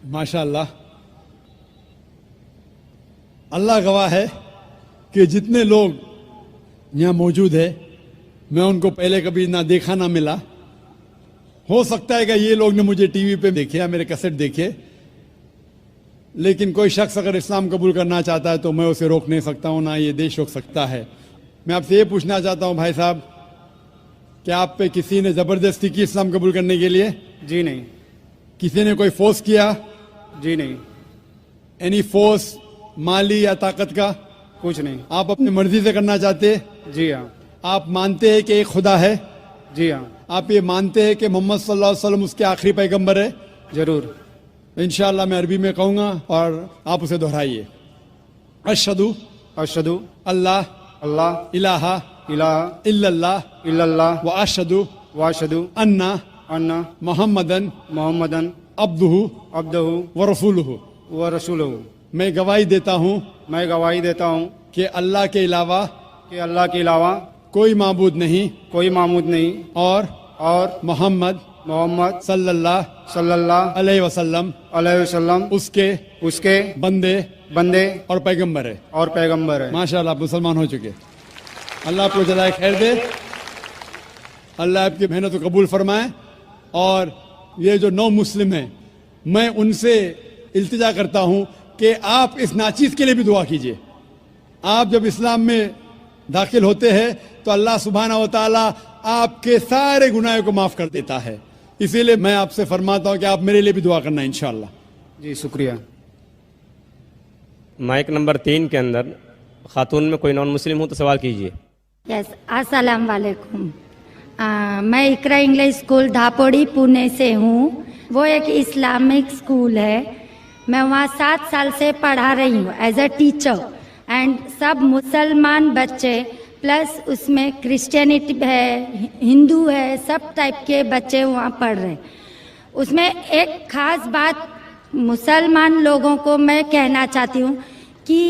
माशाअल्लाह, अल्लाह गवाह है कि जितने लोग यहाँ मौजूद है मैं उनको पहले कभी ना देखा ना मिला. हो सकता है कि ये लोग ने मुझे टीवी पे देखे या मेरे कैसेट देखे, लेकिन कोई शख्स अगर इस्लाम कबूल करना चाहता है तो मैं उसे रोक नहीं सकता हूँ, ना ये देश रोक सकता है. मैं आपसे ये पूछना चाहता हूँ भाई साहब, क्या आप पे किसी ने ज़बरदस्ती की इस्लाम कबूल करने के लिए? जी नहीं. किसी ने कोई फोर्स किया? जी नहीं. एनी फोर्स माली या ताकत का? कुछ नहीं. आप अपनी मर्जी से करना चाहते? जी हाँ. आप मानते हैं कि एक खुदा है? जी हाँ. आप ये मानते हैं कि मोहम्मद सल्लल्लाहु अलैहि वसल्लम उसके आखिरी पैगंबर है? जरूर. इंशाअल्लाह मैं अरबी में कहूँगा और आप उसे दोहराइए. अशहदु अशहदु अल्लाह अल्लाह इलाहा इलाहा इल्लल्लाह इल्लल्लाह व अशहदु व अशहदु अन्ना अन्ना मुहम्मदन मोहम्मदन अब्दुहु अब्दुहु व रसूलुहु. व रसूलुहु. मैं गवाही देता हूँ मैं गवाही देता हूँ कि अल्लाह के अलावा कि अल्लाह के अलावा कोई माबूद नहीं कोई माबूद नहीं और मोहम्मद मोहम्मद सल्लल्लाहु अलैहि वसल्लम उसके बंदे और पैगंबर है. माशाअल्लाह, आप मुसलमान हो चुके. अल्लाह आपको जज़ाए खैर दे, अल्लाह आपकी मेहनत को कबूल फरमाए. और ये जो नौ मुस्लिम हैं, मैं उनसे इल्तिजा करता हूँ कि आप इस नाचीज़ के लिए भी दुआ कीजिए. आप जब इस्लाम में दाखिल होते हैं तो अल्लाह सुब्हानहू व तआला आपके सारे गुनाहों को माफ़ कर देता है. इसीलिए मैं आपसे फरमाता हूँ कि आप मेरे लिए भी दुआ करना इंशाअल्लाह. जी शुक्रिया. माइक नंबर 3 के अंदर खातून में कोई नॉन मुस्लिम हो तो सवाल कीजिए. यस, अस्सलाम वालेकुम. मैं इकरा इंग्लिश स्कूल धापोड़ी पुणे से हूँ. वो एक इस्लामिक स्कूल है. मैं वहाँ 7 साल से पढ़ा रही हूँ एज अ टीचर. एंड सब मुसलमान बच्चे प्लस उसमें क्रिश्चियनिटी है, हिंदू है, सब टाइप के बच्चे वहाँ पढ़ रहे हैं. उसमें एक खास बात मुसलमान लोगों को मैं कहना चाहती हूँ कि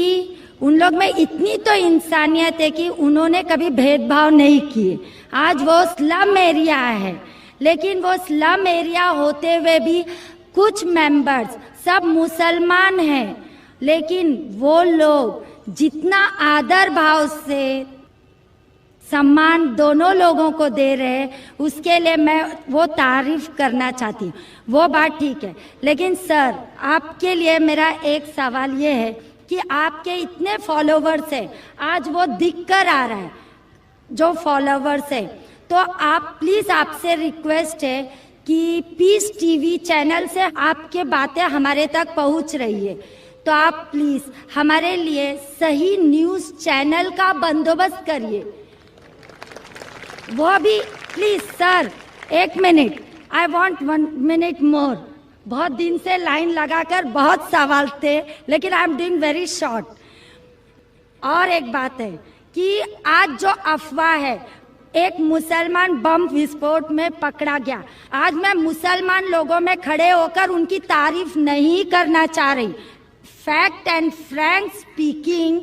उन लोग में इतनी तो इंसानियत है कि उन्होंने कभी भेदभाव नहीं किए. आज वो स्लम एरिया है, लेकिन वो स्लम एरिया होते हुए भी कुछ मेंबर्स सब मुसलमान हैं, लेकिन वो लोग जितना आदर भाव से सम्मान दोनों लोगों को दे रहे हैं, उसके लिए मैं वो तारीफ करना चाहती हूँ. वो बात ठीक है, लेकिन सर आपके लिए मेरा एक सवाल ये है कि आपके इतने फॉलोवर्स हैं, आज वो दिख कर आ रहा है जो फॉलोवर्स है, तो आप प्लीज़ आपसे रिक्वेस्ट है कि पीस टीवी चैनल से आपके बातें हमारे तक पहुँच रही है, तो आप प्लीज़ हमारे लिए सही न्यूज़ चैनल का बंदोबस्त करिए. वो भी please sir, 1 minute, I want 1 minute मोर. बहुत दिन से लाइन लगाकर बहुत सवाल थे, लेकिन I am doing very short. और एक बात है कि आज जो अफवाह है, एक मुसलमान बम विस्फोट में पकड़ा गया. आज मैं मुसलमान लोगों में खड़े होकर उनकी तारीफ नहीं करना चाह रही. फैक्ट एंड फ्रैंक स्पीकिंग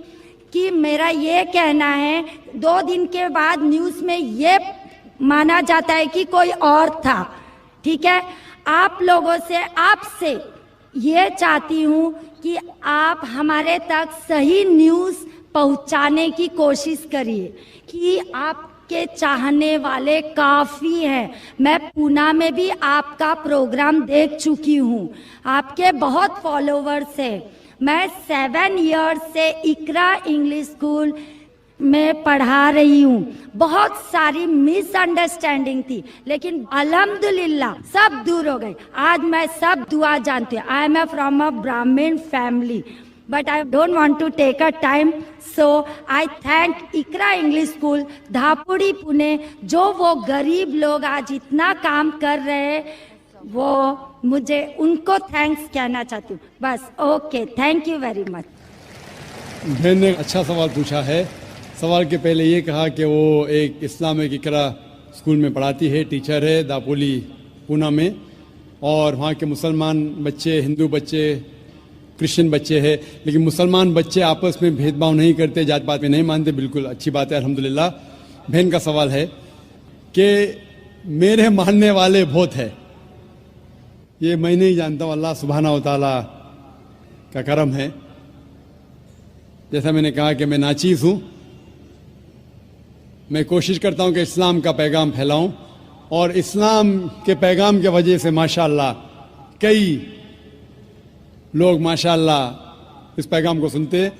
कि मेरा ये कहना है, 2 दिन के बाद न्यूज़ में ये माना जाता है कि कोई और था. ठीक है, आप लोगों से, आपसे ये चाहती हूँ कि आप हमारे तक सही न्यूज़ पहुँचाने की कोशिश करिए कि आपके चाहने वाले काफ़ी हैं. मैं पूना में भी आपका प्रोग्राम देख चुकी हूँ, आपके बहुत फॉलोवर्स हैं. मैं 7 इयर्स से इकरा इंग्लिश स्कूल में पढ़ा रही हूँ. बहुत सारी मिसअंडरस्टैंडिंग थी, लेकिन अल्हम्दुलिल्लाह सब दूर हो गई. आज मैं सब दुआ जानती हूँ. I am from a Brahmin family, but I don't want to take a time, so I thank Iqra English school Dhapuri Pune, जो वो गरीब लोग आज इतना काम कर रहे हैं, वो मुझे उनको थैंक्स कहना चाहती हूँ. बस, okay, thank you very much. बहन ने अच्छा सवाल पूछा है. सवाल के पहले ये कहा कि वो एक इस्लामिक इकरा स्कूल में पढ़ाती है, टीचर है दापोली पूना में, और वहाँ के मुसलमान बच्चे, हिंदू बच्चे, क्रिश्चियन बच्चे हैं, लेकिन मुसलमान बच्चे आपस में भेदभाव नहीं करते, जात पात में नहीं मानते. बिल्कुल अच्छी बात है, अल्हम्दुलिल्लाह. बहन का सवाल है कि मेरे मानने वाले बहुत है, یہ میں نہیں جانتا ہوں، اللہ سبحانہ و تعالیٰ کا کرم ہے. جیسا میں نے کہا کہ میں ناچیز ہوں، میں کوشش کرتا ہوں کہ اسلام کا پیغام پھیلاؤں، اور اسلام کے پیغام کی وجہ سے ماشاءاللہ کئی لوگ ماشاءاللہ اس پیغام کو سنتے ہیں.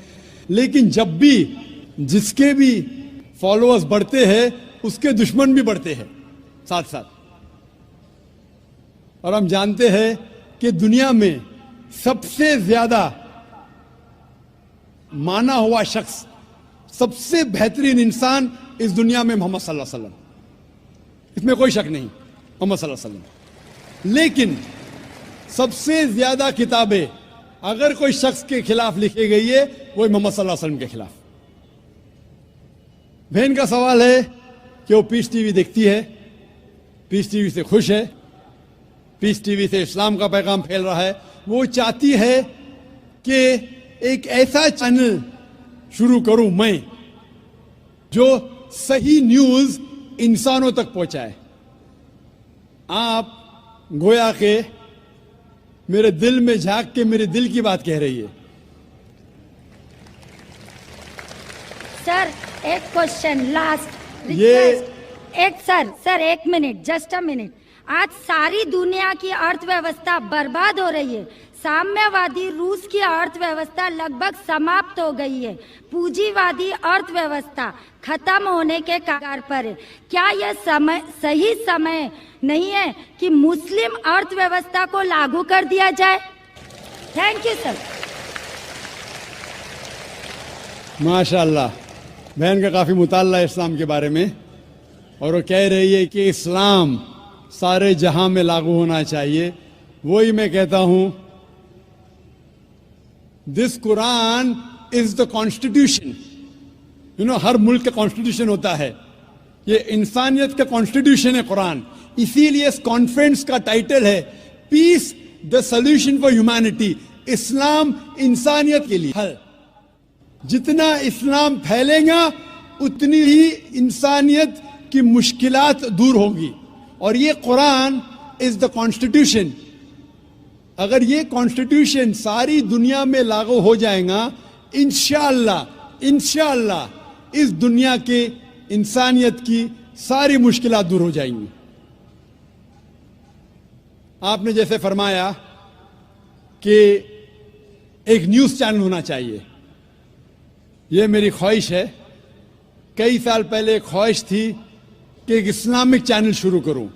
لیکن جب بھی جس کے بھی فالوورز بڑھتے ہیں اس کے دشمن بھی بڑھتے ہیں ساتھ ساتھ. اور ہم جانتے ہیں کہ دنیا میں سب سے زیادہ مانا ہوا شخص، سب سے بہترین انسان اس دنیا میں محمد صلی اللہ علیہ وسلم، اس میں کوئی شک نہیں، محمد صلی اللہ علیہ وسلم. لیکن سب سے زیادہ کتابیں اگر کوئی شخص کے خلاف لکھی گئی ہے وہ محمد صلی اللہ علیہ وسلم کے خلاف. بہن کا سوال ہے کہ وہ پیس ٹی وی دیکھتی ہے، پیس ٹی وی سے خوش ہے، پیس ٹی وی سے اسلام کا پیغام پھیل رہا ہے. وہ چاہتی ہے کہ ایک ایسا چینل شروع کروں میں جو صحیح نیوز انسانوں تک پہنچائے. آپ گویا کہ میرے دل میں جھانک کے میرے دل کی بات کہہ رہی ہے. سر ایک کوشچن لاسٹ. سر ایک منٹ، جسٹ اے منٹ. آج ساری دنیا کی ارتھ ویوستھا برباد ہو رہی ہے. سامیہ وادی روس کی ارتھ ویوستھا لگ بھگ سماپت ہو گئی ہے. پونجی وادی ارتھ ویوستھا ختم ہونے کے کگار پر ہے. کیا یہ صحیح سمے نہیں ہے کہ مسلم ارتھ ویوستھا کو لاگو کر دیا جائے؟ Thank you sir. ماشاءاللہ بہن کا کافی مطالعہ ہے اسلام کے بارے میں، اور وہ کہہ رہی ہے کہ اسلام سارے جہاں میں لاگو ہونا چاہیے. وہی میں کہتا ہوں، دس قرآن از دا کانسٹیٹیوشن. ہر ملک کا کانسٹیٹیوشن ہوتا ہے، یہ انسانیت کا کانسٹیٹیوشن ہے قرآن. اسی لیے اس کانفرنس کا ٹائٹل ہے پیس دا سولوشن فار ہیومینٹی. اسلام انسانیت کے لیے حل. جتنا اسلام پھیلے گا اتنی ہی انسانیت کی مشکلات دور ہوگی. اور یہ قرآن از دا کانسٹیٹیوشن. اگر یہ کانسٹیٹیوشن ساری دنیا میں لاگو ہو جائے گا، انشاءاللہ اس دنیا کے انسانیت کی ساری مشکلات دور ہو جائیں گی. آپ نے جیسے فرمایا کہ ایک نیوز چینل ہونا چاہیے، یہ میری خواہش ہے. کئی سال پہلے ایک خواہش تھی کہ ایک اسلامک چینل شروع کروں،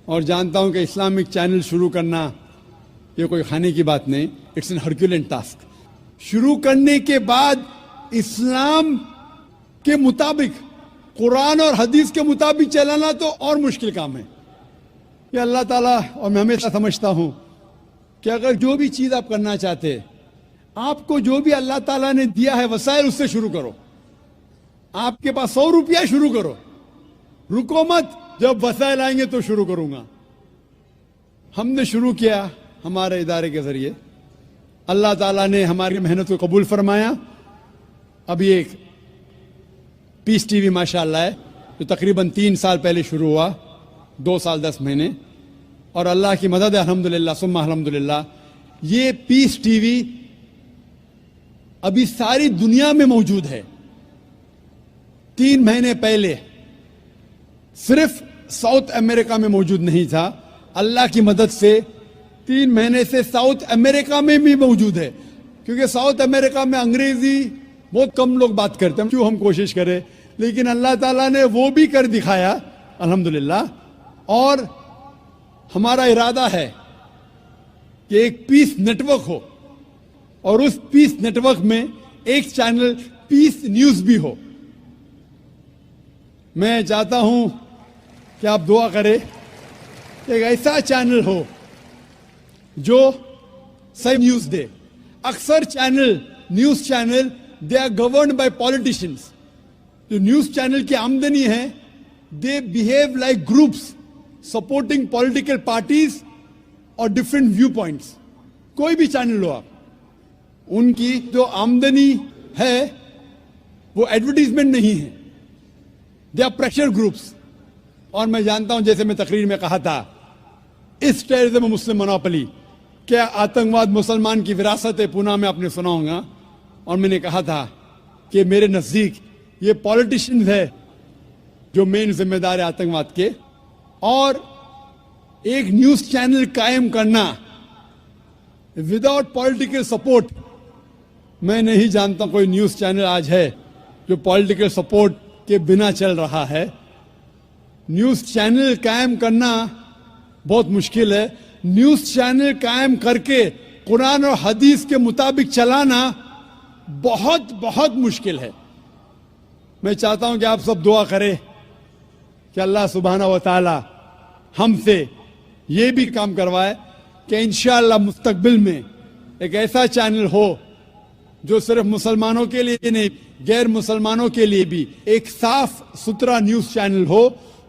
اور جانتا ہوں کہ اسلامک چینل شروع کرنا یہ کوئی کھانے کی بات نہیں، اٹس این ہرکیولین ٹاسک. شروع کرنے کے بعد اسلام کے مطابق، قرآن اور حدیث کے مطابق چلانا تو اور مشکل کام ہے. یہ اللہ تعالیٰ، اور میں ہمیشہ سمجھتا ہوں کہ اگر جو بھی چیز آپ کرنا چاہتے، آپ کو جو بھی اللہ تعالیٰ نے دیا ہے وسائل، اس سے شروع کرو. آپ کے پاس 100 روپیہ، شروع کرو، رکو مت. جب وسائل آئیں گے تو شروع کروں گا. ہم نے شروع کیا ہمارے ادارے کے ذریعے، اللہ تعالیٰ نے ہماری محنت کو قبول فرمایا. اب یہ پیس ٹی وی ماشاءاللہ ہے جو تقریباً 3 سال پہلے شروع ہوا، 2 سال 10 مہینے، اور اللہ کی مدد ہے الحمدللہ ثم الحمدللہ. یہ پیس ٹی وی ابھی ساری دنیا میں موجود ہے. 3 مہینے پہلے صرف ساؤتھ امریکہ میں موجود نہیں تھا. اللہ کی مدد سے 3 مہینے سے ساؤتھ امریکہ میں بھی موجود ہے. کیونکہ ساؤتھ امریکہ میں انگریزی بہت کم لوگ بات کرتے ہیں، کیوں ہم کوشش کریں، لیکن اللہ تعالیٰ نے وہ بھی کر دکھایا الحمدللہ. اور ہمارا ارادہ ہے کہ ایک پیس نیٹ ورک ہو، اور اس پیس نیٹ ورک میں ایک چینل پیس نیوز بھی ہو. میں چاہتا ہوں کہ آپ دعا کریں کہ ایک ایسا چینل ہو جو صحیح نیوز دے. اکثر news channel they are governed by politicians. جو نیوز چینل کی آمدنی ہے، they behave like groups supporting political parties اور ڈفرینٹ ویو پوائنٹس. کوئی بھی چینل لو آپ، ان کی جو آمدنی ہے وہ ایڈورٹیزمنٹ نہیں ہے، دے آر پریشر گروپس. اور میں جانتا ہوں، جیسے میں تقریر میں کہا تھا इस टेररिज्म मुस्लिम मोनोपोली, क्या आतंकवाद मुसलमान की विरासत है, पूना में आपने सुना होगा। और मैंने कहा था कि मेरे नजदीक ये पॉलिटिशियंस है जो मेन जिम्मेदार है आतंकवाद के, और एक न्यूज चैनल कायम करना विदाउट पॉलिटिकल सपोर्ट, मैं नहीं जानता कोई न्यूज चैनल आज है जो पॉलिटिकल सपोर्ट के बिना चल रहा है। न्यूज चैनल कायम करना बहुत मुश्किल है। न्यूज चैनल कायम करके कुरान और हदीस के मुताबिक चलाना बहुत बहुत मुश्किल है। मैं चाहता हूं कि आप सब दुआ करें कि अल्लाह सुब्हाना व तआला हमसे ये भी काम करवाए कि इंशाअल्लाह मुस्तकबिल में एक ऐसा चैनल हो जो सिर्फ मुसलमानों के लिए नहीं, गैर मुसलमानों के लिए भी एक साफ सुथरा न्यूज चैनल हो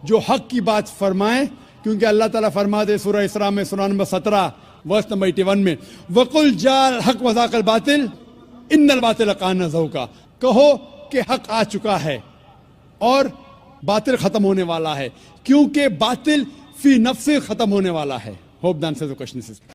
जो हक की बात फरमाए। क्योंकि अल्लाह ताला फरमाते सूरह इसरा में सूरह नंबर 17 वर्स नंबर 81 में, वकुल जाल हक वज़ाकल बातिल इन्नल बातिल कान ज़हूका, कहो कि हक आ चुका है और बातिल खत्म होने वाला है, क्योंकि बातिल फी नफ्से खत्म होने वाला है। Hope the answer the question is